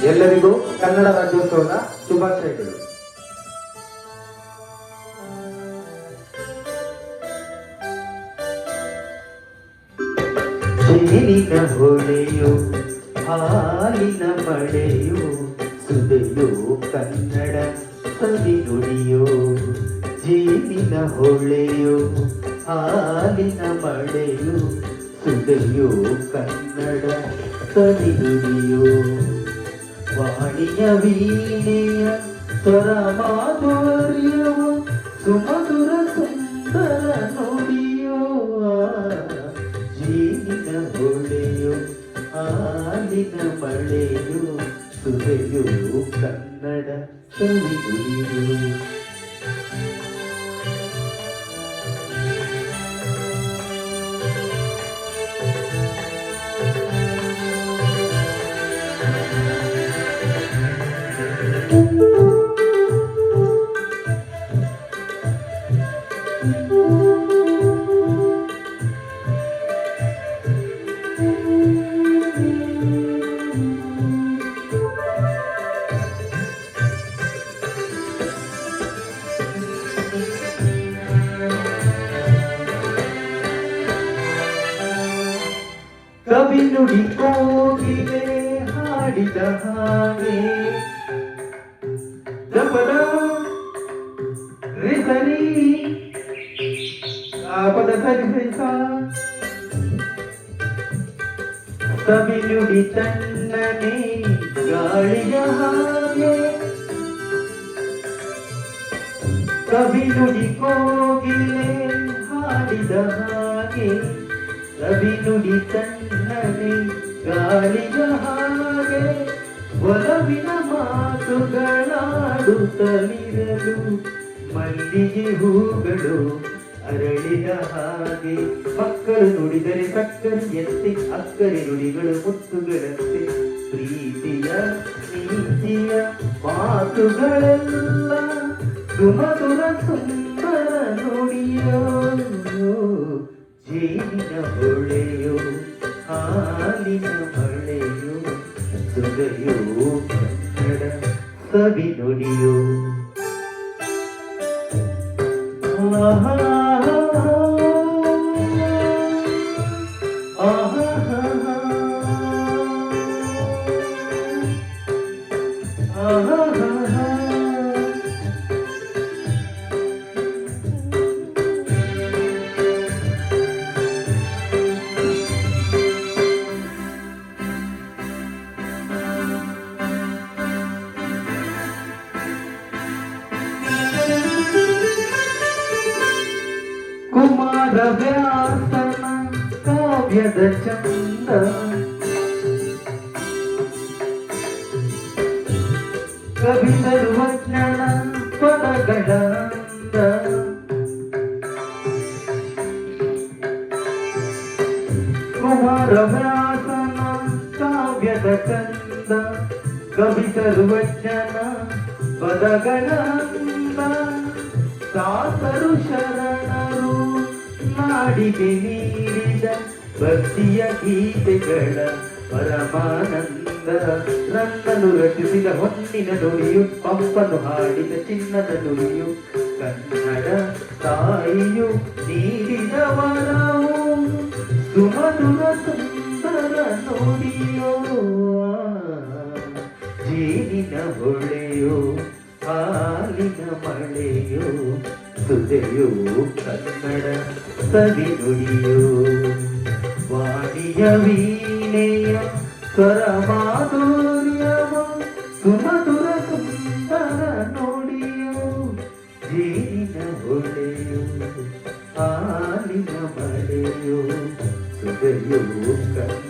ಎಲ್ಲರಿಗೂ ಕನ್ನಡ ರಾಜ್ಯೋತ್ಸವದ ಶುಭಾಶಯಗಳು. ಜೇನಿನ ಹೊಳೆಯೋ ಹಾಲಿನ ಮಳೆಯೋ ಸುದೆಯೋ ಕನ್ನಡ ಸವಿ ನುಡಿಯೋ. ಜೇನಿನ ಹೊಳೆಯೋ ಹಾಲಿನ ಮಳೆಯೋ ಸುದೆಯೋ ಕನ್ನಡ ಸವಿ ನುಡಿಯೋ. ವಾಣಿಯ ವೀಣೆಯ ಸ್ವರ ಮಾಧುರ್ಯವು ಸುಮಧುರ ಸುಂದರ ನುಡಿಯೋ. ಜೇನಿನ ಹೊಳೆಯೋ ಹಾಲಿನ ಮಳೆಯೋ ಸುದೆಯೋ ಕನ್ನಡ ಸವಿ ನುಡಿಯೋ. ಕವಿ ನುಡಿ ಕೋಗಿಲೆ ಹಾಡಿದ ಹಾಗೆ ದಪದ ರಿಸರಿ ಆಪದ ಸರಿಸ. ಕವಿ ನುಡಿ ತಣ್ಣನೆ ಗಾಳಿಯ ಹಾಗೆ. ಕವಿ ನುಡಿ ಕೋಗಿಲೆ ಹಾಡಿದ ಹಾಗೆ ಕವಿ ನುಡಿ ತಣ್ಣನೆ ಗಾಳಿಯ ಹಾಗೆ. ಒಲವಿನ ಮಾತುಗಳಾಡುತ್ತಲಿರಲು ಮಲ್ಲಿಗೆ ಹೂಗಳು ಅರಳಿದ ಹಾಗೆ. ಮಕ್ಕಳು ನುಡಿದರೆ ಸಕ್ಕರೆಯಂತೆ ಅಕ್ಕರೆ ನುಡಿಗಳು ಮುತ್ತುಗಳಂತೆ. ಪ್ರೀತಿಯ ನೀತಿಯ ಮಾತುಗಳೆಲ್ಲ ಸುಮಧುರ ಸುಂದರ ನುಡಿಯೋ. ಜೇನಿನ ಹೊಳೆಯೋ ಹಾಲಿನ ಮಳೆಯೋ ಸುದೆಯೋ ಕನ್ನಡ ಸವಿ ನುಡಿಯೋ. ಆಹಾ ಆಹಾ ಆಹಾ. ಕುಮಾರ ವ್ಯಾಸನ ಕಾವ್ಯದ ಚಂದ ಕವಿ ಸರ್ವಜ್ಞನ ಪದಗಳ ಅಂದ. ಕುಮಾರ ವ್ಯಾಸನ ಕಾವ್ಯದ ಚಂದ ಕವಿ ಸರ್ವಜ್ಞನ ಪದಗಳ ಅಂದ. ದಾಸರು ಶರಣರು ನಾಡಿಗೆ ನೀಡಿದ ಭಕ್ತಿಯ ಗೀತೆಗಳ ಪರಮಾನಂದ. ನನ್ನನ್ನು ರಚಿಸಿದ ಹೊನ್ನಿನ ನುಡಿಯು ಪಂಪನು ಹಾಡಿದ ಚಿನ್ನದ ನುಡಿಯು. ಕನ್ನಡ ತಾಯಿಯು ನೀಡಿದ ವರವು ಸುಮಧುರ ಸುಂದರ ನುಡಿಯೋ. ಜೇನಿನ ಹೊಳೆಯೋ ಹಾಲಿನ ಮಳೆಯೋ ಸುದೆಯೋ ಕನ್ನಡ ಸವಿ ನುಡಿಯೋ. ವಾಣಿಯ ವೀಣೆಯ ಸ್ವರ ಮಾಧುರ್ಯವ ಸುಮಧುರ ಸುಂದರ ನುಡಿಯೋ. ಜೇನಿನ ಹೊಳೆಯೋ ಹಾಲಿನ ಮಳೆಯೋ ಸುದೆಯೋ ಕನ್ನಡ